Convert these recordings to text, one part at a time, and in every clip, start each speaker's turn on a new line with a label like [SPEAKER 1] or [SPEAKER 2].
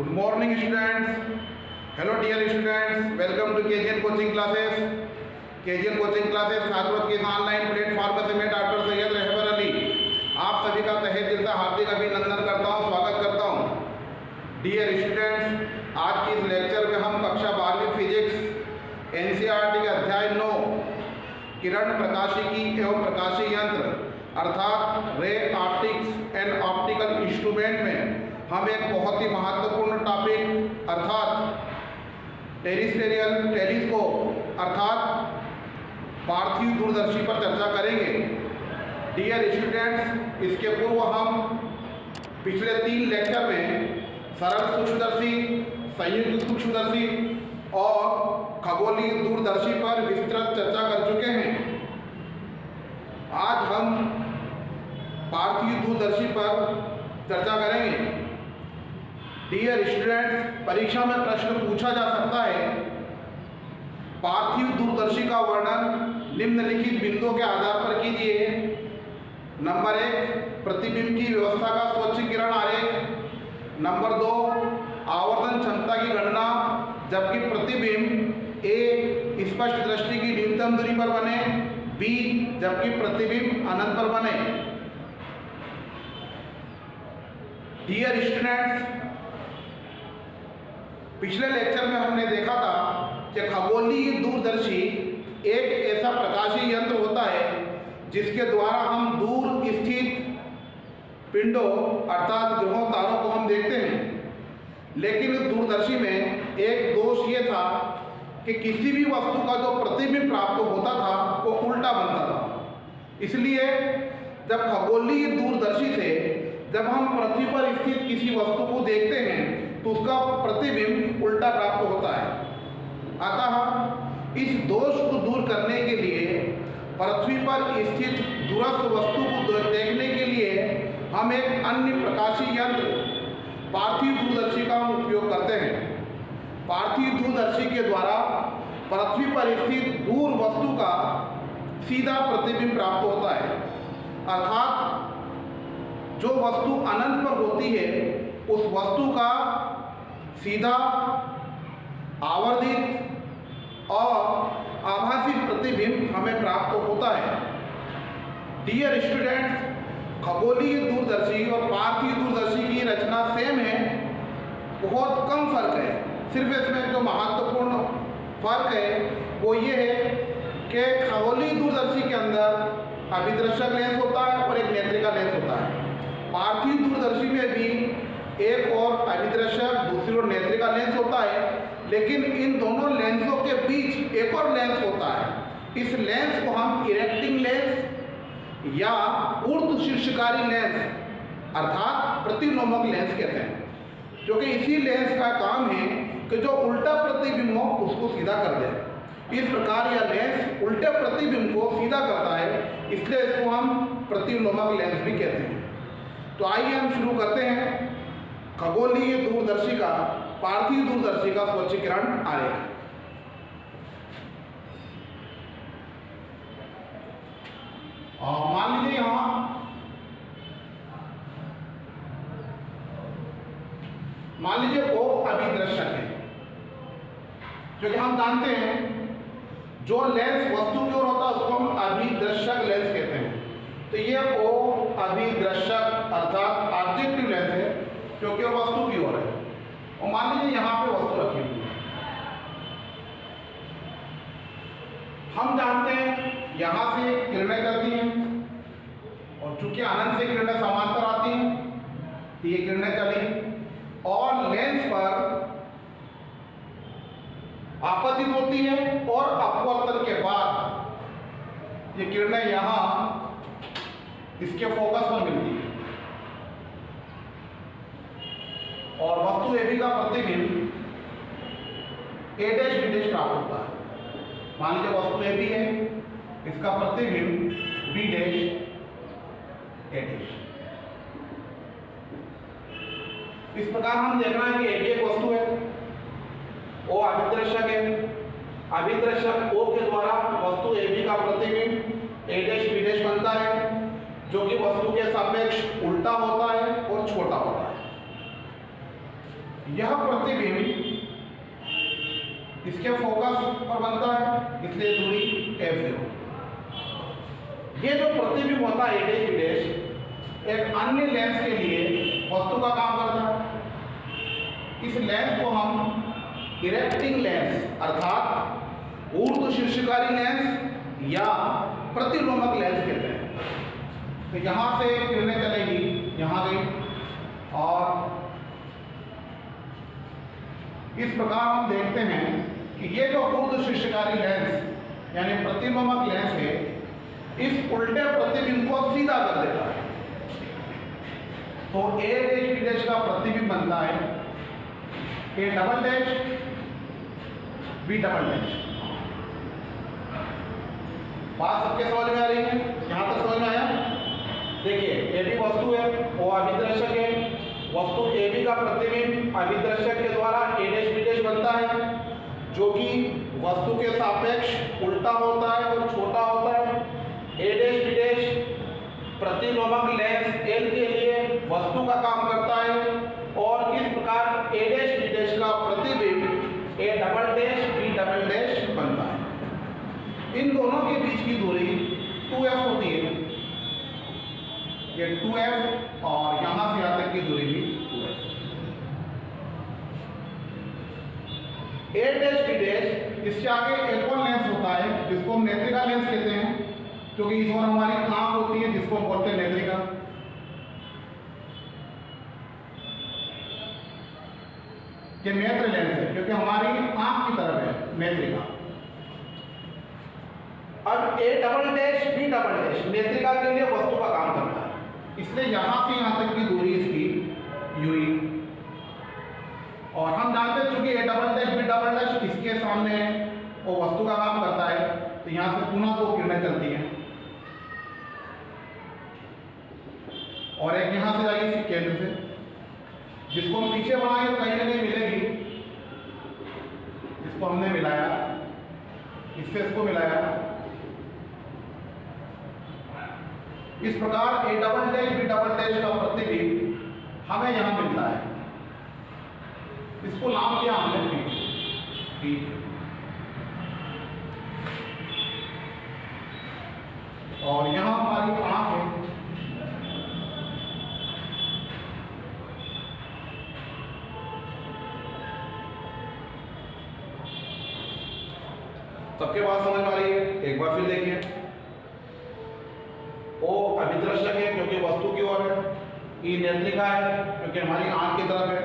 [SPEAKER 1] Good morning students. Hello dear students. Welcome to KGN coaching classes. KGN coaching classes छात्रों के इस online platform से मैं doctor Syed रहबर Ali आप सभी का तहे दिल से हार्दिक अभिनंदन करता हूं, स्वागत करता हूं। डियर स्टूडेंट्स, आज की इस लेक्चर में हम कक्षा 12वीं फिजिक्स एनसीईआरटी के अध्याय 9 किरण प्रकाशिकी एवं प्रकाशीय यंत्र अर्थात ray optics and optical instrument में हम एक बहुत ही महत्वपूर्ण टॉपिक अर्थात टेरिस्टेरियल टेलीस्कोप अर्थात पार्थिव दूरदर्शी पर चर्चा करेंगे। डियर स्टूडेंट्स, इसके पूर्व हम पिछले 3 लेक्चर में सरल सूक्ष्मदर्शी, संयुक्त सूक्ष्मदर्शी और खगोलीय दूरदर्शी पर विस्तृत चर्चा कर चुके हैं। आज हम पार्थिव दूरदर्शी पर चर्चा करेंगे। डियर स्टूडेंट्स, परीक्षा में प्रश्न पूछा जा सकता है, पार्थिव दूरदर्शी का वर्णन निम्नलिखित बिंदुओं के आधार पर कीजिए। नंबर 1, प्रतिबिंब की व्यवस्था का स्वच्छ किरण आरेख। नंबर 2, आवर्धन क्षमता की गणना जबकि प्रतिबिंब ए स्पष्ट दृष्टि की न्यूनतम दूरी पर बने, बी जबकि प्रतिबिंब अनंत पर बने। डियर स्टूडेंट्स, पिछले लेक्चर में हमने देखा था कि खगोलीय दूरदर्शी एक ऐसा प्रकाशीय यंत्र होता है जिसके द्वारा हम दूर स्थित पिंडों अर्थात ग्रहों तारों को हम देखते हैं। लेकिन इस दूरदर्शी में एक दोष ये था कि किसी भी वस्तु का जो प्रतिबिंब प्राप्त होता था वो उल्टा बनता था। इसलिए जब खगोलीय दूरदर्शी से जब हम पृथ्वी पर स्थित किसी वस्तु को देखते हैं तो उसका प्रतिबिंब उल्टा प्राप्त होता है। अतः इस दोष को दूर करने के लिए पृथ्वी पर स्थित दूरस्थ वस्तु को देखने के लिए हम एक अन्य प्रकाशीय यंत्र पार्थिव दूरदर्शी का हम उपयोग करते हैं। पार्थिव दूरदर्शी के द्वारा पृथ्वी पर स्थित दूर वस्तु का सीधा प्रतिबिंब प्राप्त होता है। अर्थात जो वस्तु अनंत पर होती है उस वस्तु का सीधा आवर्धित और आभासी प्रतिबिंब हमें प्राप्त होता है। डियर स्टूडेंट्स, खगोलीय दूरदर्शी और पार्थिव दूरदर्शी की रचना सेम है, बहुत कम फर्क है। सिर्फ इसमें जो महत्वपूर्ण फर्क है वो ये है कि खगोलीय दूरदर्शी के अंदर अभिदर्शक लेंस होता है और एक नेत्रिका लेंस होता है। पार्थिव दूरदर्शी में भी एक और अभिदर्शक दूसरी ओर नेत्रिका लेंस होता है, लेकिन इन दोनों लेंसों के बीच एक और लेंस होता है। इस लेंस को हम इरेक्टिंग लेंस या ऊर्ध्व शीर्षकारी लेंस अर्थात प्रतिलोमक लेंस कहते हैं, क्योंकि इसी लेंस का काम है कि जो उल्टा प्रतिबिंब हो उसको सीधा कर दे। इस प्रकार यह लेंस उल्टे प्रतिबिंब को सीधा करता है, इसलिए इसको हम प्रतिलोमक लेंस भी कहते हैं। तो आइए हम शुरू करते हैं खगोलीय दूरदर्शी का पार्थिव दूरदर्शी का स्वच्छ किरण आरेख। मान लीजिए वो अभिदर्शक है, क्योंकि हम जानते हैं जो लेंस वस्तु की ओर होता है उसको हम अभिदर्शक लेंस कहते हैं। तो ये वो अभिदर्शक अर्थात ऑब्जेक्टिव लेंस है क्योंकि वो वस्तु की ओर है। और मान लीजिए यहाँ पे वस्तु रखी हुई है, हम जानते हैं यहाँ से किरणें चलती हैं और चूंकि अनंत से किरणें समांतर आती हैं तो ये किरणें चली और लेंस पर आपतित होती है और अपवर्तन के बाद ये किरणें यहाँ इसके फोकस पर मिलती है और वस्तु ए बी का प्रतिबिंब ए डैश बी डैश प्राप्त होता है। मान लीजिए वस्तु ए बी है, इसका प्रतिबिंब बी डैश ए डैश। इस प्रकार हम देखना है कि ए बी एक वस्तु है, ओ अभिदर्शक है, अभिदर्शक ओ के द्वारा वस्तु ए बी का प्रतिबिंब ए डैश बी डैश बनता है, जो कि वस्तु के सापेक्ष उल्टा होता है और छोटा होता है। यह प्रतिबिंब इसके फोकस पर बनता है, इसलिए दूरी f0। ये जो प्रतिबिंब होता है a' b' एक अन्य लेंस के लिए वस्तु का काम करता है। इस लेंस को हम इरेक्टिंग लेंस अर्थात ऊर्ध्व शीर्षकारी लेंस या प्रतिलोमक लेंस कहते हैं। तो यहाँ से किरणें चलेगी, यहाँ गई, और इस प्रकार हम देखते हैं कि ये जो ऊर्ध्व शीर्षकारी लेंस यानी प्रतिलोमक लेंस है, इस उल्टे प्रतिबिंब को सीधा कर देता है। तो a' का प्रतिबिंब बनता है a' b'। बात सबके समझ में आ रही है? यहाँ तक समझ में आया? देखिए, ए बी वस्तु है, वो अभिदर्शक है। वस्तु ए बी का प्रतिबिंब अभिदर्शक के द्वारा a' b' बनता है, जो कि वस्तु के सापेक्ष उल्टा होता है और छोटा होता है। a' b' प्रतिलोमक लेंस L के लिए वस्तु का काम करता है, और इस प्रकार a' b' का प्रतिबिंब a'' b' बनता है। इन दोनों के बीच की दूरी 2f होती है, ये 2f, और यहाँ से यहाँ तक की दूरी भी 2f। a' b' इससे आगे एक और लेंस होता है जिसको हम नेत्रिका लेंस कहते हैं, क्योंकि इस ओर हमारी आंख होती है जिसको बोलते हैं नेत्रिका। ये नेत्र लेंस है क्योंकि हमारी आंख की तरफ है नेत्रिका। अब a'' b' नेत्रिका के लिए वस्तु का काम करता है, इसलिए यहां से यहां तक की दूरी इसकी यूई। और हम जानते हैं चूंकि a'' b' इसके सामने वो वस्तु का काम करता है, तो यहां से पुनः दो किरणें चलती हैं, और एक यहां से जाएगी इसी केंद्र से, जिसको हम पीछे बनाएंगे तो कहीं ना कहीं मिलेगी। इसको हमने मिलाया, इससे इसको मिलाया, इस प्रकार a'' b' का प्रतिबिंब हमें यहां मिलता है। इसको नाम दिया हमने P। और यहां हमारी आंख है, सबके बात समझ आ रही है? एक बार फिर देखिए, ओ अभिदर्शक है क्योंकि वस्तु की ओर है, ई नेत्रिका है क्योंकि हमारी आंख की तरफ है,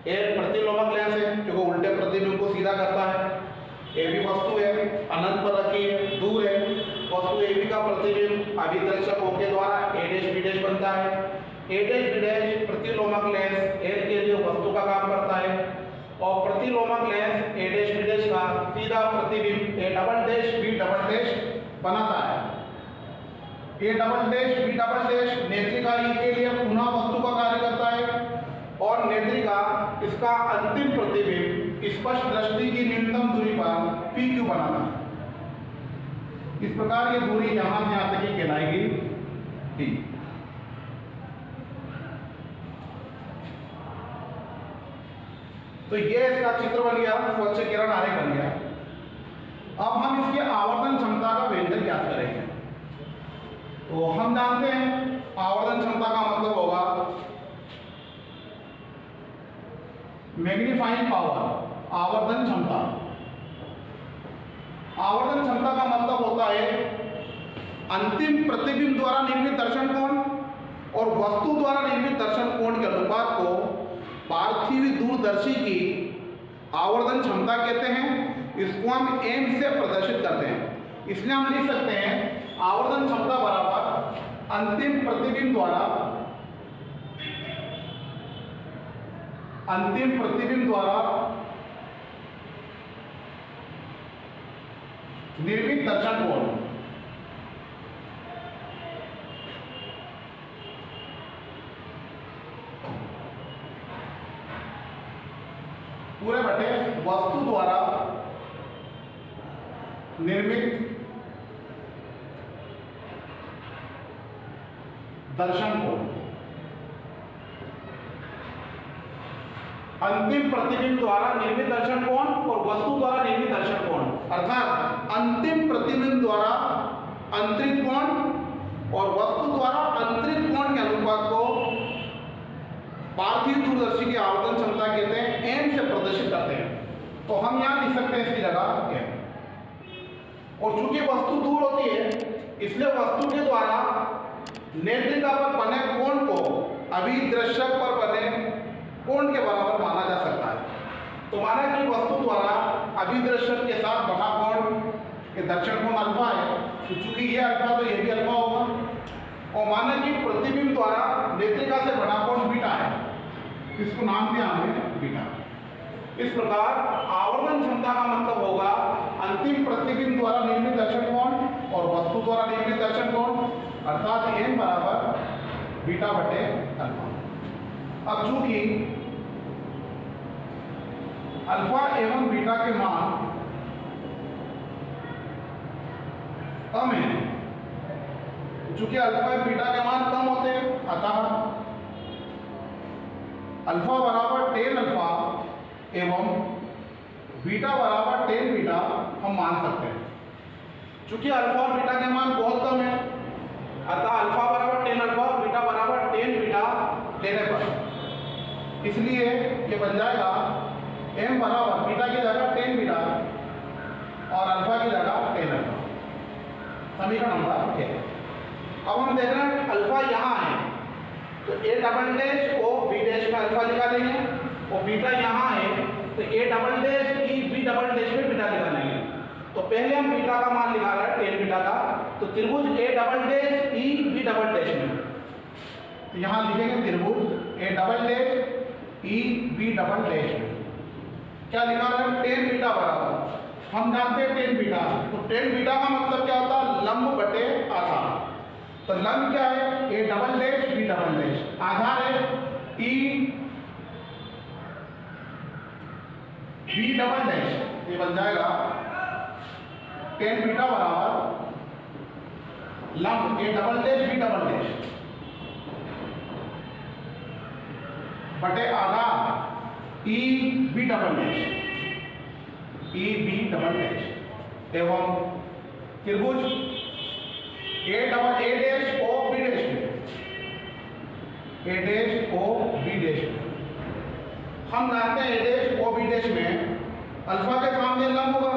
[SPEAKER 1] ए प्रतिलोमक लेंस है क्योंकि उल्टे प्रतिबिंब को सीधा करता है, ए भी वस्तु है, अनंत पर रखी है, दूर है। वस्तु ए बी का प्रतिबिंब अभिदर्शक O के द्वारा a' b' बनता है। a' b' प्रतिलोमक लेंस L के लिए वस्तु का काम करता है, और प्रतिलोमक लेंस a' b' का सीधा प्रतिबिंब a'' b' बनाता है। a'' b' नेत्रिका ई के लिए पुनः वस्तु का कार्य करता है, और नेत्रिका इसका अंतिम प्रतिबिंब स्पष्ट दृष्टि की न्यूनतम दूरी पर PQ बनाता है। इस प्रकार ये दूरी यहां से यहां तक की कहलाएगी D। तो ये इसका चित्र बन गया, स्वच्छ किरण आरेख बन गया। अब हम इसकी आवर्धन क्षमता का व्यंजक ज्ञात करेंगे। तो हम जानते हैं आवर्धन क्षमता का मतलब होगा मैग्नीफाइंग पावर, आवर्धन क्षमता। आवर्धन क्षमता का मतलब होता है अंतिम प्रतिबिंब द्वारा निर्मित दर्शन कोण और वस्तु द्वारा निर्मित दर्शन कोण के अनुपात को पार्थिव दूरदर्शी की आवर्धन क्षमता कहते हैं। इसको हम m से प्रदर्शित करते हैं, इसलिए हम लिख सकते हैं आवर्धन क्षमता बराबर अंतिम प्रतिबिंब द्वारा निर्मित दर्शन कोण। पूरे बटे वस्तु द्वारा निर्मित दर्शन कोण।
[SPEAKER 2] अंतिम प्रतिबिंब द्वारा निर्मित दर्शन कोण और वस्तु द्वारा निर्मित दर्शन कोण।
[SPEAKER 1] अर्थात अंतिम प्रतिबिंब द्वारा अंतरित कोण और वस्तु द्वारा अंतरित कोण के अनुपात को पार्थिव दूरदर्शी की आवर्धन क्षमता कहते हैं, एम से प्रदर्शित करते हैं। तो हम यहाँ लिख सकते हैं इसकी जगह एम। और चूंकि वस्तु दूर होती है इसलिए वस्तु के द्वारा नेत्रिका पर बने कोण को अभिदर्शक पर बने कोण के बराबर माना जा सकता है। तो माना कि वस्तु द्वारा अभिदर्शक के साथ बना कोण ये दर्शन कोण अल्फा है, तो चूंकि ये अल्फा तो ये भी अल्फा होगा। और माना कि प्रतिबिंब द्वारा नेत्रिका से बना कोण बीटा है, इसको नाम दिया हमने बीटा। इस प्रकार आवर्धन क्षमता का मतलब होगा अंतिम प्रतिबिंब द्वारा निर्मित दर्शन कोण और वस्तु द्वारा निर्मित दर्शन कोण, अर्थात एम बराबर बीटा बटे अल्फा। अब चूंकि अल्फा एवं बीटा के मान कम है, चूंकि अल्फा बीटा के मान कम होते हैं, अतः अल्फा बराबर टेन अल्फा एवं बीटा बराबर टेन बीटा हम मान सकते हैं। चूंकि अल्फा और बीटा के मान बहुत कम है, अतः अल्फा बराबर टेन अल्फा और बीटा बराबर टेन बीटा लेने पर इसलिए ये बन जाएगा एम बराबर बीटा की जगह टेन बीटा और अल्फा की जगह टेन अल्फा। समीकरण नंबर 1। अब हम देख रहे हैं अल्फा यहाँ है तो A double dash O B dash में अल्फा निकालेंगे, और बीटा यहाँ है तो A double dash E B double dash में बीटा निकालेंगे। तो पहले हम बीटा का मान निकाल रहे हैं टेन बीटा का, तो त्रिभुज A double dash E B double dash में, तो यहाँ लिखेंगे त्रिभुज A double dash E B double dash में क्या निकाल रहे हैं टेन बीटा बराबर, हम जानते हैं टेन बीटा, तो टेन बीटा का मतलब क्या होता है लंब बटे आधार। तो लंब क्या है A double dash B double dash, आधार है ई बी डबल डैश, ये बन जाएगा टेन बीटा बराबर लंब A double dash B double dash बटे आधार E B double dash, E B double dash एवं त्रिभुज A double A dash O B dash में, A dash O B dash में हम जानते हैं A dash O B dash में अल्फा के सामने लंब होगा,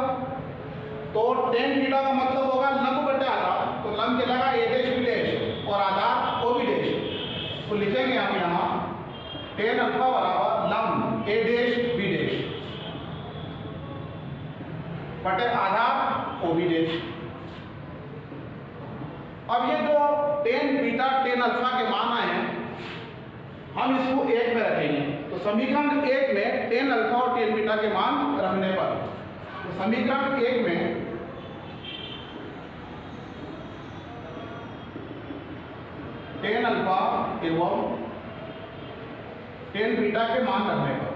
[SPEAKER 1] तो टेन बीटा का मतलब होगा लंब बटे आधार, तो लंब चलेगा ए डैश बी डैश और आधार ओ बी डैश। तो लिखेंगे हम यहाँ टेन अल्फा बराबर लंब ए डैश बी डैश बटे आधार ओ बी डैश। अब ये जो टेन बीटा टेन अल्फा के मान आए हैं हम इसको एक में रखेंगे, तो समीकरण एक में टेन अल्फा और टेन बीटा के मान रखने पर, तो समीकरण एक में टेन अल्फा एवं टेन बीटा के मान रखने पर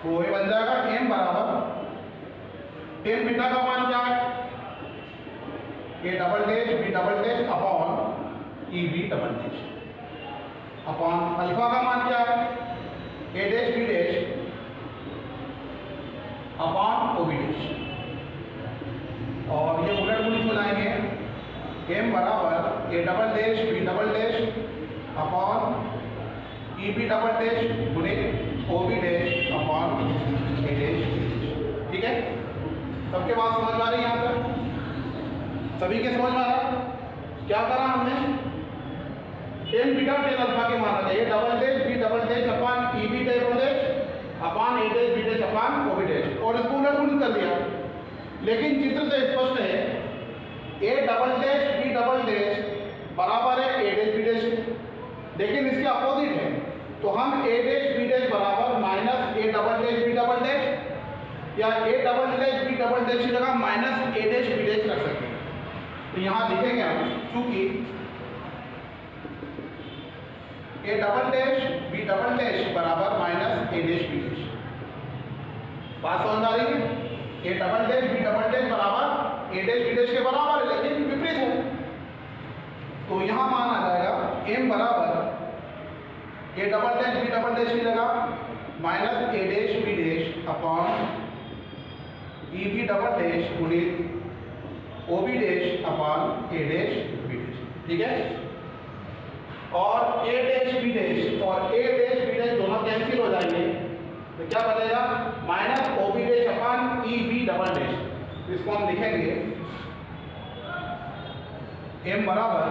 [SPEAKER 1] तो ये बन जाएगा एम बराबर टेन बीटा का मान क्या है A double dash B double dash upon E B double dash upon alpha का मान क्या है A dash B dash upon O B dash, और ये उलट पुलट हो जाएंगे एम बराबर A double dash B double dash upon E B double dash गुणे O B dash upon A dash. ठीक है, सबके बात समझ में आ रही है यहाँ तक? सभी के समझ में आ रहा? क्या करा हमने टेन बीटा टेन अल्फा के मान रखे, A double dash B double dash upon E B double dash upon A dash B dash upon O B dash, और इसको उलट पुलट कर दिया। लेकिन चित्र से स्पष्ट है A double dash B double dash बराबर है ए डैश बी डैश, लेकिन इसके अपोजिट है, तो हम ए डैश बी डैश बराबर minus A double dash B double dash या A double dash B double dash की जगह minus A dash B dash रख सकते हैं। तो यहाँ लिखेंगे हम चूंकि A double dash B double dash बराबर minus A dash B dash, बात समझ आ रही है? A double dash B double dash बराबर ए डैश बी डैश के बराबर है लेकिन विपरीत है, तो यहाँ मान आ जाएगा m बराबर a double dash b double dash की जगह minus a dash b dash upon e b double dash गुणित o b dash upon a dash b dash, ठीक है। और a डैश b डैश और a डैश b डैश दोनों cancel हो जाएंगे, तो क्या बनेगा minus o b dash upon e b double dash. इसको हम लिखेंगे m बराबर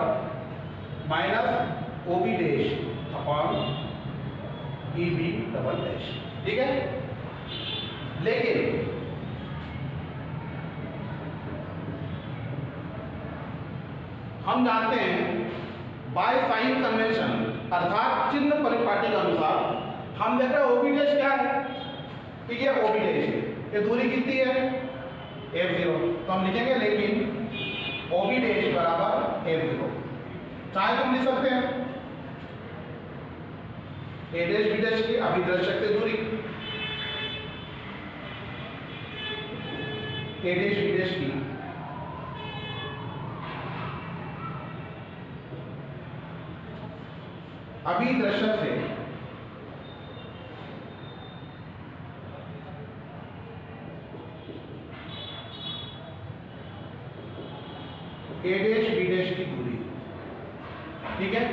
[SPEAKER 1] minus O B dash upon E B double dash, ठीक है। लेकिन हम जानते हैं बाय साइन कन्वेंशन अर्थात चिन्ह परिपाटी के अनुसार हम देख रहे हैं ओ बी डैश क्या है, ठीक है, ओ बी डैश है, ये दूरी कितनी है f0, तो हम लिखेंगे लेकिन ओ बी डैश बराबर f0, चाहे तुम लिख सकते हैं ए डैश बी डैश की अभिदर्शक से दूरी, ए डैश बी डैश की अभिदर्शक से ए डैश बी डैश की दूरी, ठीक है,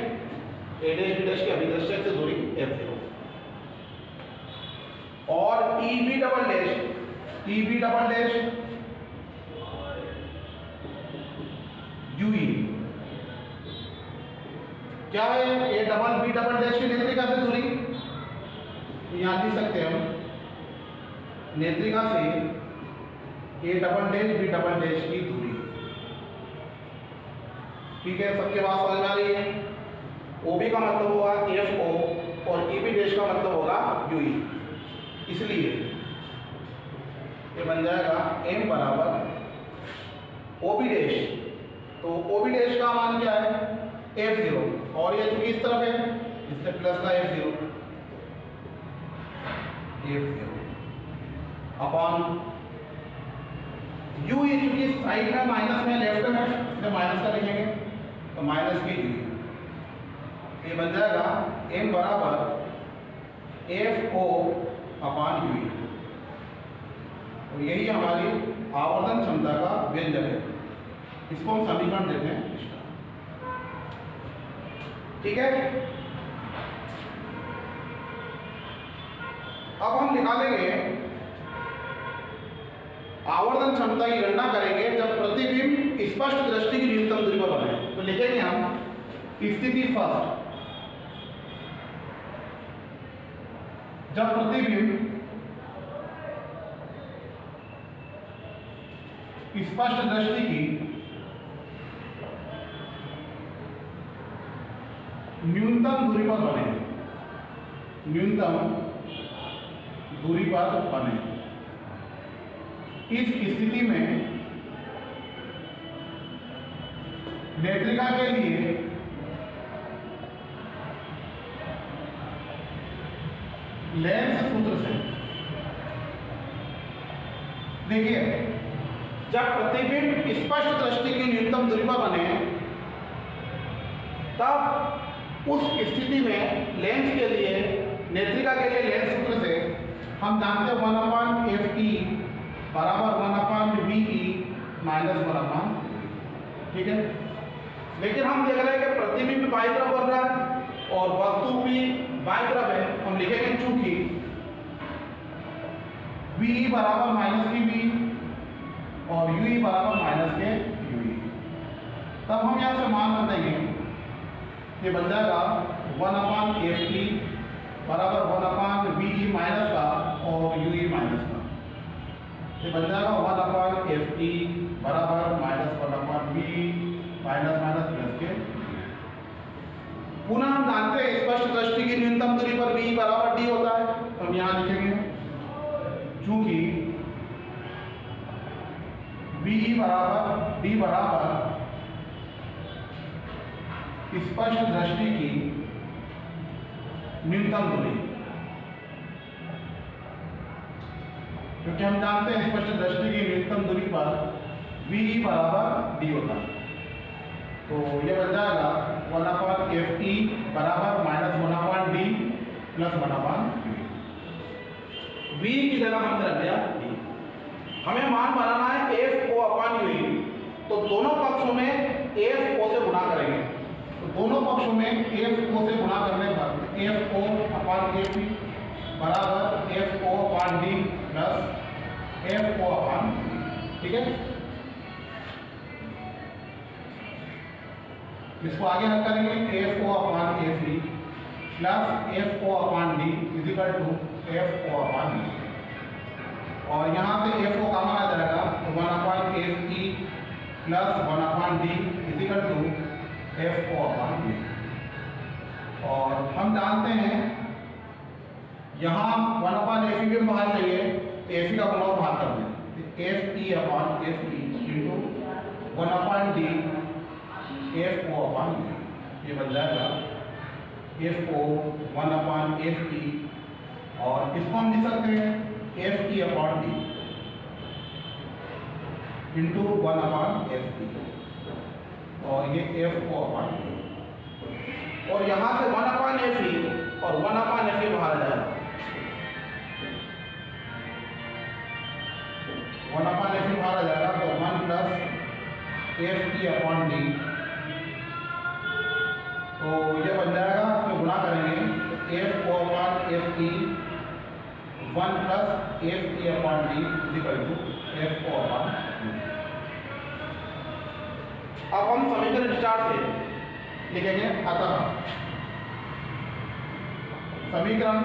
[SPEAKER 1] ए डैश बी डैश की अभिदर्शक से दूरी f0 और E B double dash UE क्या है, A double B double dash की नेत्रिका से दूरी, यहां लिख सकते हैं हम नेत्रिका से A double dash B double dash की दूरी, ठीक है। सबके पास समझ में आ रही है। OB का मतलब होगा FO और EB डैश का मतलब होगा UE, इसलिए ये बन जाएगा m बराबर OB डैश, तो OB डैश का मान क्या है f0 और ये चूंकि इस तरफ है इसलिए प्लस का f0 अपॉन UE चूंकि साइड में माइनस में लेफ्ट में इसलिए माइनस का लिखेंगे, तो माइनस की UE, ये बन जाएगा m बराबर FO अपॉन UE, और यही हमारी आवर्धन क्षमता का व्यंजक है। इसको हम समीकरण देते हैं, ठीक है। अब हम निकालेंगे आवर्धन क्षमता की गणना करेंगे जब प्रतिबिंब स्पष्ट दृष्टि की न्यूनतम दूरी पर बने, तो लिखेंगे हम स्थिति फर्स्ट, जब प्रतिबिंब स्पष्ट दृष्टि की न्यूनतम दूरी पर बने, न्यूनतम दूरी पर बने, इस स्थिति में नेत्रिका के लिए लेंस सूत्र से देखिए, जब प्रतिबिंब स्पष्ट दृष्टि की न्यूनतम दूरी पर बने तब उस स्थिति में लेंस के लिए नेत्रिका के लिए लेंस सूत्र से हम जानते हैं 1/FE बराबर 1/VE माइनस 1/, ठीक है। लेकिन हम देख रहे हैं कि प्रतिबिंब बाईं तरफ बन रहा है और वस्तु भी बाईं तरफ है, हम लिखेंगे चूंकि VE बराबर माइनस की VE और UE बराबर माइनस के UE, तब हम यहाँ से मान रख देंगे, ये बन जाएगा 1/FE बराबर 1/VE माइनस का और UE माइनस का, ये बन जाएगा 1/FE बराबर minus 1/VE minus minus plus के। पुनः हम जानते हैं स्पष्ट दृष्टि की न्यूनतम दूरी पर VE बराबर D होता है, तो हम यहाँ लिखेंगे चूंकि VE बराबर D बराबर स्पष्ट दृष्टि की न्यूनतम दूरी, क्योंकि हम जानते हैं स्पष्ट दृष्टि की न्यूनतम दूरी पर VE बराबर D होता है, तो ये बन जाएगा 1/FE बराबर -1/D प्लस 1/V।
[SPEAKER 2] V की जगह हमने रख दिया D। हमें मान बनाना है FO/UE, तो दोनों पक्षों में FO से गुणा करेंगे।
[SPEAKER 1] तो दोनों पक्षों में FO से गुणा करने पर FO/FE बराबर FO/D प्लस FO/V। ठीक है, इसको आगे हल करेंगे। FO/FE plus FO/D is equal to FO/V, और यहाँ से FO कॉमन आ जाएगा, तो 1/FE plus 1/D is equal to FO/V। और हम जानते हैं यहाँ 1/FE भी बाहर लेंगे, FE का गुणा बाहर कर दें, FE/FE इंटू 1/D FO/V। ये बन जाएगा FO 1/FE, और इसको हम लिख सकते हैं FE/D इंटू 1/FE, और ये FO/V। और यहाँ से 1/FE और 1/FE बाहर आ जाएगा, 1/FE बाहर आ जाएगा, तो 1 प्लस FE/D, तो ये बन जाएगा, इसमें गुणा करेंगे FO/FE 1 plus FE/D equal to FO/V।
[SPEAKER 2] अब हम समीकरण स्टार से
[SPEAKER 1] लिखेंगे, अतः समीकरण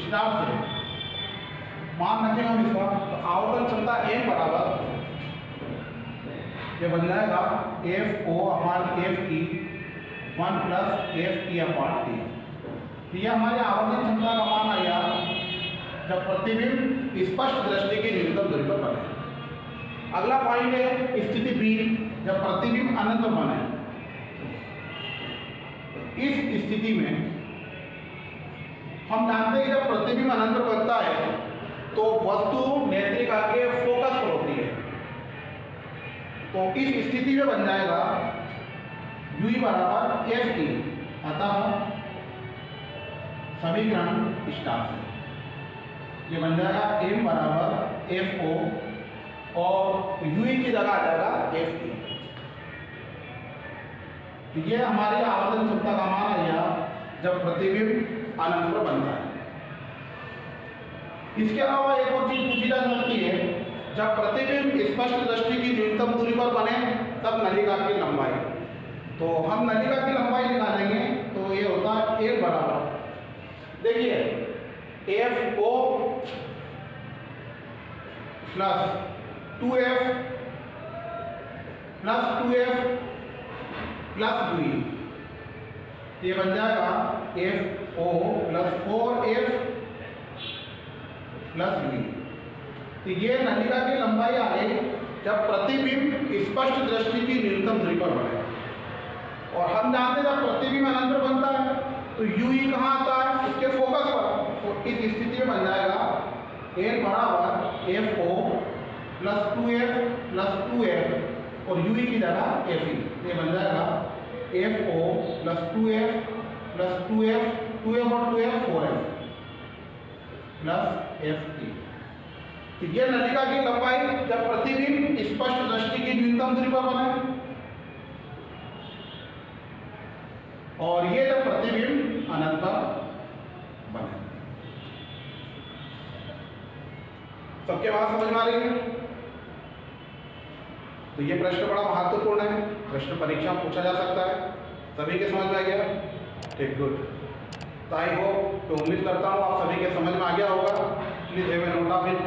[SPEAKER 1] स्टार से मान रखेंगे हम इसका,
[SPEAKER 2] तो आवर्तन क्षमता M बराबर
[SPEAKER 1] ये बन जाएगा FO/FE 1 प्लस FE/D। ये हमारे आवर्तन क्षमता का मान आया जब प्रतिबिंब स्पष्ट दृष्टि की न्यूनतम दूरी पर बने।
[SPEAKER 2] अगला पॉइंट है स्थिति बी,
[SPEAKER 1] जब प्रतिबिंब अनंत पर बने। इस स्थिति में हम जानते हैं जब प्रतिबिंब अनंत पर बनता है तो वस्तु
[SPEAKER 2] नेत्रिका के फोकस पर होती है।
[SPEAKER 1] तो इस स्थिति में बन जाएगा UE बराबर FE, अतः समीकरण स्टार से ये बन जाएगा M बराबर FO,
[SPEAKER 2] और UE की जगह आ जाएगा FE।
[SPEAKER 1] तो ये हमारे आवर्तन क्षमता का मान आया जब प्रतिबिंब अनंत पर बनता है। इसके अलावा एक और चीज पूछी जा सकती है, जब प्रतिबिंब स्पष्ट दृष्टि की न्यूनतम दूरी पर बने तब नलिका की लंबाई। तो हम नलिका की लंबाई निकालेंगे, तो ये होता है L बराबर,
[SPEAKER 2] देखिए FO
[SPEAKER 1] plus 2F plus 2F plus UE, ये बन जाएगा FO plus 4F plus UE। तो ये नलिका की लंबाई आ गई जब प्रतिबिंब स्पष्ट दृष्टि की न्यूनतम दूरी पर बने। और हम जानते हैं जब प्रतिबिंब अनंत पर बनता है तो UE कहाँ आता है, उसके फोकस पर। तो इस स्थिति में बन जाएगा L बराबर FO plus 2F plus 2F और UE की जगह FE। ये बन जाएगा FO plus 2F plus 2F 2F और 2F 4F प्लस FE। तो ये नलिका की लंबाई जब प्रतिबिंब स्पष्ट दृष्टि की न्यूनतम दूरी पर बने, और ये जब प्रतिबिंब अनंत पर बने। सबके बात समझ में आ रही है? तो ये प्रश्न बड़ा महत्वपूर्ण है, प्रश्न परीक्षा में पूछा जा सकता है। सभी के समझ में आ गया? ठीक, गुड। तो आई होप, तो उम्मीद करता हूँ आप सभी के समझ में आ गया होगा। Please have a note of it.